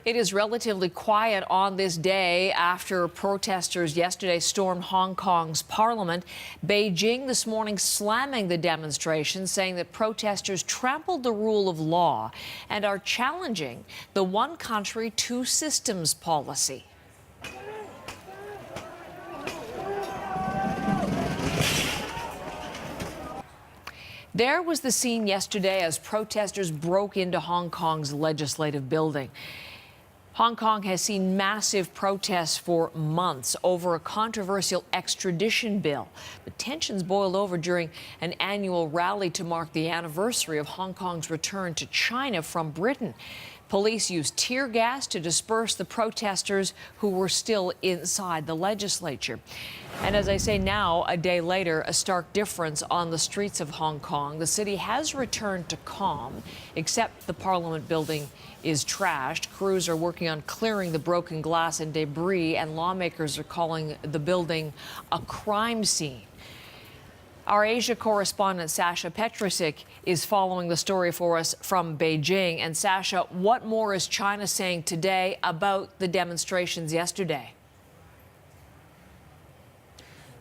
It is relatively quiet on this day after protesters yesterday stormed Hong Kong's parliament. Beijing this morning slamming the demonstration, saying that protesters trampled the rule of law and are challenging the one country, two systems policy. There was the scene yesterday as protesters broke into Hong Kong's legislative building. Hong Kong has seen massive protests for months over a controversial extradition bill. But tensions boiled over during an annual rally to mark the anniversary of Hong Kong's return to China from Britain. Police used tear gas to disperse the protesters who were still inside the legislature. And as I say now, a day later, a stark difference on the streets of Hong Kong. The city has returned to calm, except the Parliament building is trashed. Crews are working on clearing the broken glass and debris, and lawmakers are calling the building a crime scene. Our Asia correspondent, Sasha Petrusik, is following the story for us from Beijing. And Sasha, what more is China saying today about the demonstrations yesterday?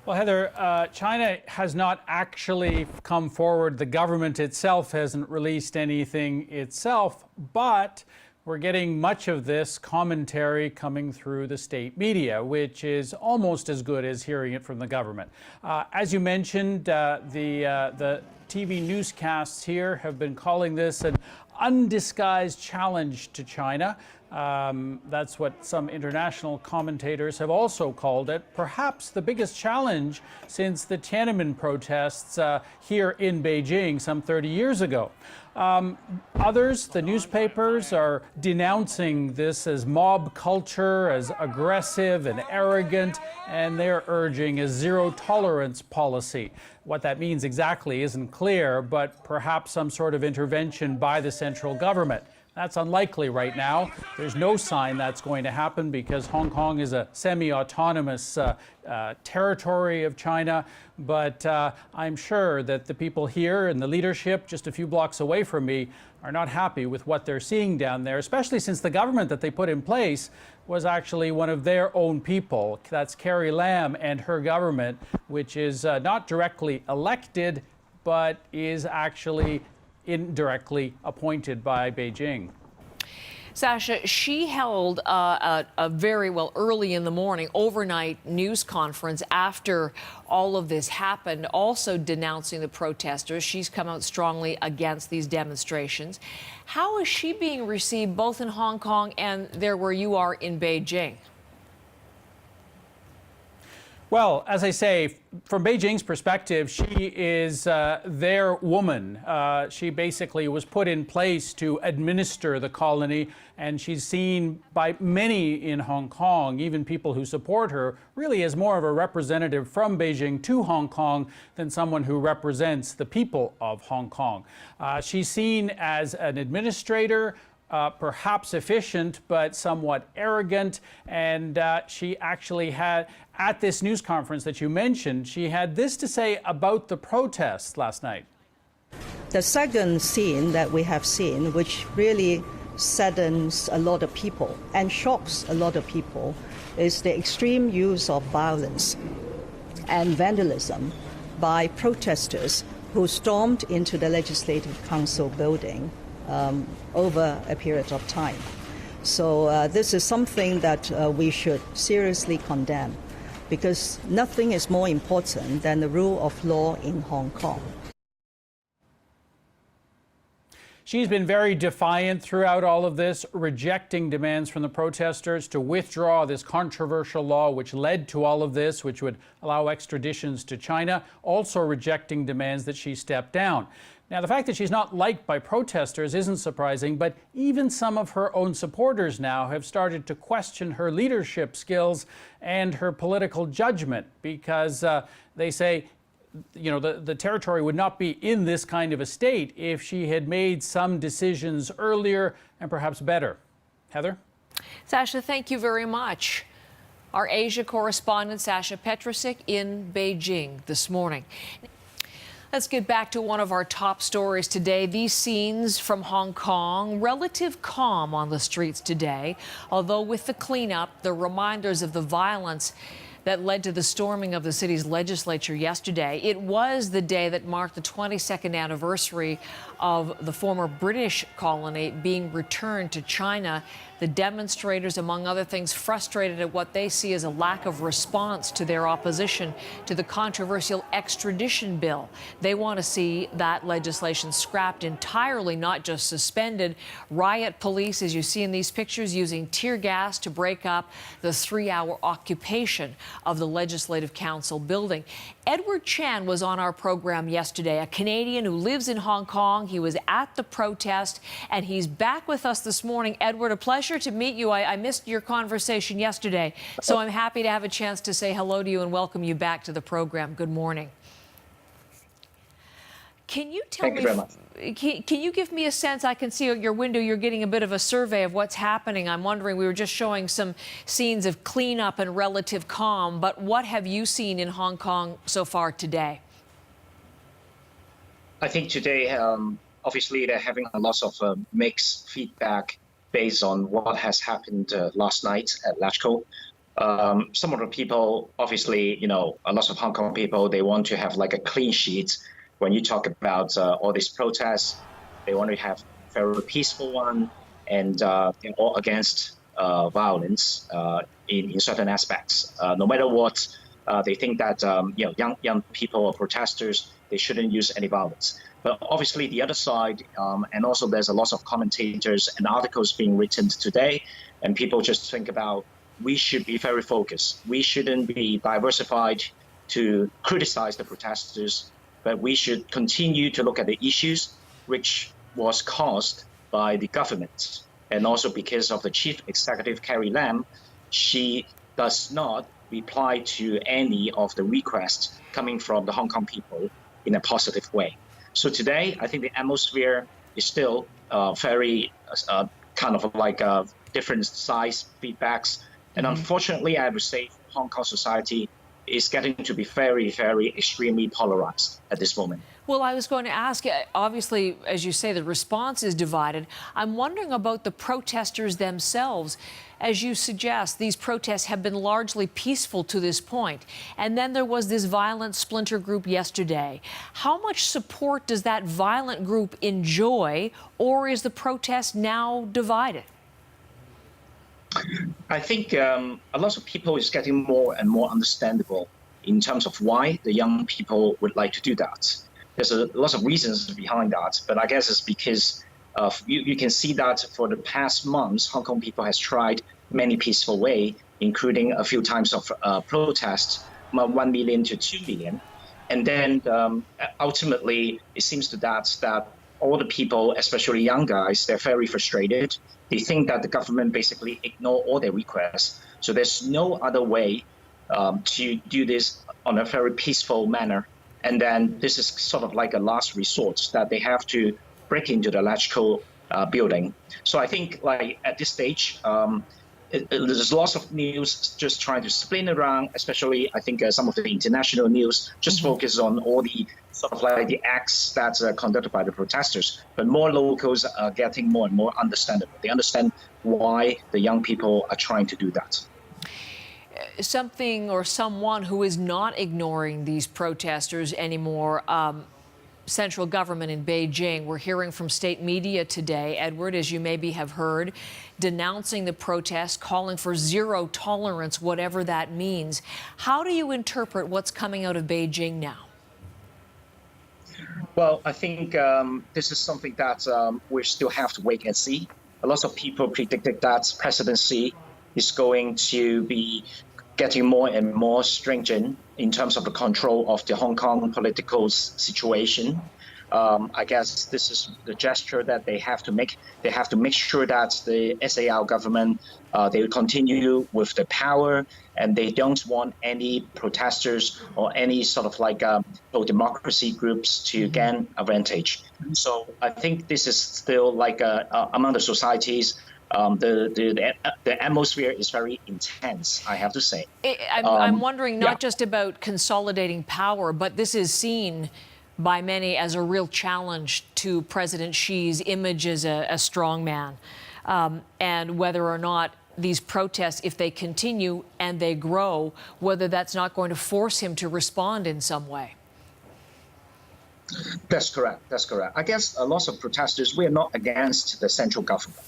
Well, Heather, China has not actually come forward. The government itself hasn't released anything itself, but we're getting much of this commentary coming through the state media, which is almost as good as hearing it from the government. As you mentioned, the TV newscasts here have been calling this an undisguised challenge to China. That's what some international commentators have also called it. Perhaps the biggest challenge since the Tiananmen protests here in Beijing some 30 years ago. Others, the newspapers, are denouncing this as mob culture, as aggressive and arrogant, and they're urging a zero-tolerance policy. What that means exactly isn't clear, but perhaps some sort of intervention by the central government. That's unlikely right now. There's no sign that's going to happen because Hong Kong is a semi-autonomous territory of China. But I'm sure that the people here and the leadership just a few blocks away from me are not happy with what they're seeing down there, especially since the government that they put in place was actually one of their own people. That's Carrie Lam and her government, which is not directly elected, but is actually indirectly appointed by Beijing. Sasha, she held a very early in the morning, overnight news conference after all of this happened, also denouncing the protesters. She's come out strongly against these demonstrations. How is she being received both in Hong Kong and there where you are in Beijing? Well, as I say, from Beijing's perspective, she is their woman. She basically was put in place to administer the colony, and she's seen by many in Hong Kong, even people who support her, really as more of a representative from Beijing to Hong Kong than someone who represents the people of Hong Kong. She's seen as an administrator, perhaps efficient, but somewhat arrogant. And she actually had, at this news conference that you mentioned, she had this to say about the protests last night. The second scene that we have seen, which really saddens a lot of people and shocks a lot of people, is the extreme use of violence and vandalism by protesters who stormed into the Legislative Council building over a period of time. So this is something that we should seriously condemn, because nothing is more important than the rule of law in Hong Kong. She's been very defiant throughout all of this, rejecting demands from the protesters to withdraw this controversial law which led to all of this, which would allow extraditions to China, also rejecting demands that she step down. Now, the fact that she's not liked by protesters isn't surprising, but even some of her own supporters now have started to question her leadership skills and her political judgment, because they say, you know, the territory would not be in this kind of a state if she had made some decisions earlier and perhaps better. Heather? Sasha, thank you very much. Our Asia correspondent, Sasha Petrusik, in Beijing this morning. Let's get back to one of our top stories today. These scenes from Hong Kong, relative calm on the streets today, although with the cleanup, the reminders of the violence that led to the storming of the city's legislature yesterday. It was the day that marked the 22nd anniversary of the former British colony being returned to China. The demonstrators, among other things, frustrated at what they see as a lack of response to their opposition to the controversial extradition bill. They want to see that legislation scrapped entirely, not just suspended. Riot police, as you see in these pictures, using tear gas to break up the 3-hour occupation of the Legislative Council building. Edward Chan was on our program yesterday, a Canadian who lives in Hong Kong. He was at the protest, and he's back with us this morning. Edward, a pleasure to meet you. I missed your conversation yesterday, so I'm happy to have a chance to say hello to you and welcome you back to the program. Good morning. Can you tell me? Thank you very much. Can you give me a sense? I can see at your window you're getting a bit of a survey of what's happening. I'm wondering, we were just showing some scenes of cleanup and relative calm, but what have you seen in Hong Kong so far today? I think today, obviously, they're having a lot of mixed feedback based on what has happened last night at Lachko. Some of the people, obviously, a lot of Hong Kong people, they want to have like a clean sheet. When you talk about all these protests, they want to have a very peaceful one and all against violence in certain aspects. No matter what, they think that young people or protesters, they shouldn't use any violence. But obviously the other side, and also there's a lot of commentators and articles being written today, and people just think about we should be very focused. We shouldn't be diversified to criticize the protesters, but we should continue to look at the issues which was caused by the government. And also because of the Chief Executive, Carrie Lam, she does not reply to any of the requests coming from the Hong Kong people in a positive way. So today, I think the atmosphere is still very kind of like different size feedbacks. And unfortunately, I would say Hong Kong society is getting to be very, very extremely polarized at this moment. Well, I was going to ask, obviously, as you say, the response is divided. I'm wondering about the protesters themselves. As you suggest, these protests have been largely peaceful to this point. And then there was this violent splinter group yesterday. How much support does that violent group enjoy, or is the protest now divided? I think a lot of people is getting more and more understandable in terms of why the young people would like to do that. There's a lot of reasons behind that, but I guess it's because you can see that for the past months, Hong Kong people has tried many peaceful ways, including a few times of protests, 1 million to 2 million. And then ultimately, it seems to that all the people, especially young guys, they're very frustrated. They think that the government basically ignore all their requests. So there's no other way to do this on a very peaceful manner. And then this is sort of like a last resort that they have to break into the Lachko building. So I think like at this stage, there's lots of news just trying to spin around, especially I think some of the international news just focus on all the sort of like the acts that's conducted by the protesters. But more locals are getting more and more understandable. They understand why the young people are trying to do that. Something or someone who is not ignoring these protesters anymore, central government in Beijing. We're hearing from state media today, Edward, as you maybe have heard, denouncing the protests, calling for zero tolerance, whatever that means. How do you interpret what's coming out of Beijing now? Well, I think this is something that we still have to wait and see. A lot of people predicted that presidency is going to be getting more and more stringent in terms of the control of the Hong Kong political situation. I guess this is the gesture that they have to make. They have to make sure that the SAR government, they will continue with the power, and they don't want any protesters or any sort of like pro-democracy groups to gain advantage. So I think this is still like among the societies, the atmosphere is very intense, I have to say. I'm wondering not just about consolidating power, but this is seen by many as a real challenge to President Xi's image as a strong man, and whether or not these protests, if they continue and they grow, whether that's not going to force him to respond in some way. That's correct. That's correct. I guess a lot of protesters, we are not against the central government.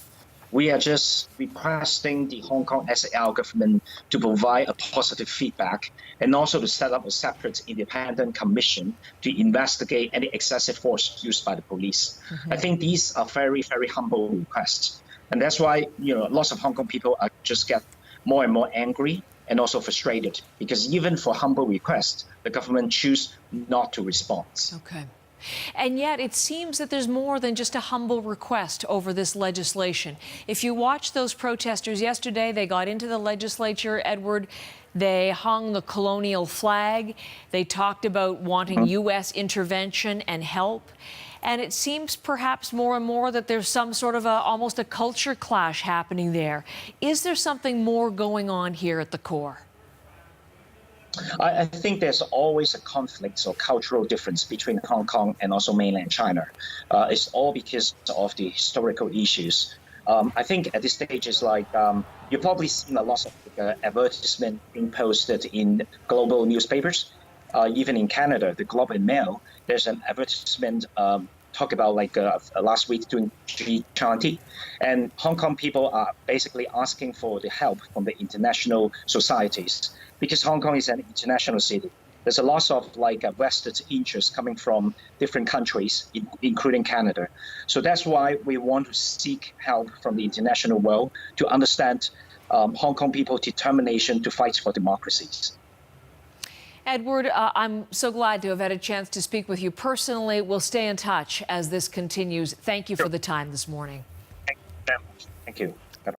We are just requesting the Hong Kong SAR government to provide a positive feedback and also to set up a separate independent commission to investigate any excessive force used by the police. I think these are very, very humble requests. And that's why, lots of Hong Kong people are just get more and more angry and also frustrated, because even for humble requests, the government choose not to respond. Okay. And yet it seems that there's more than just a humble request over this legislation. If you watch those protesters yesterday, they got into the legislature, Edward, they hung the colonial flag, they talked about wanting U.S. intervention and help. And it seems perhaps more and more that there's some sort of almost a culture clash happening there. Is there something more going on here at the core? I think there's always a conflict or cultural difference between Hong Kong and also mainland China. It's all because of the historical issues. I think at this stage, it's like you've probably seen a lot of advertisement being posted in global newspapers. Even in Canada, the Globe and Mail, there's an advertisement talk about last week doing G20, and Hong Kong people are basically asking for the help from the international societies, because Hong Kong is an international city. There's a lot of vested interest coming from different countries, including Canada. So that's why we want to seek help from the international world to understand Hong Kong people's determination to fight for democracies. Edward, I'm so glad to have had a chance to speak with you personally. We'll stay in touch as this continues. Thank you for the time this morning. Thank you very much. Thank you.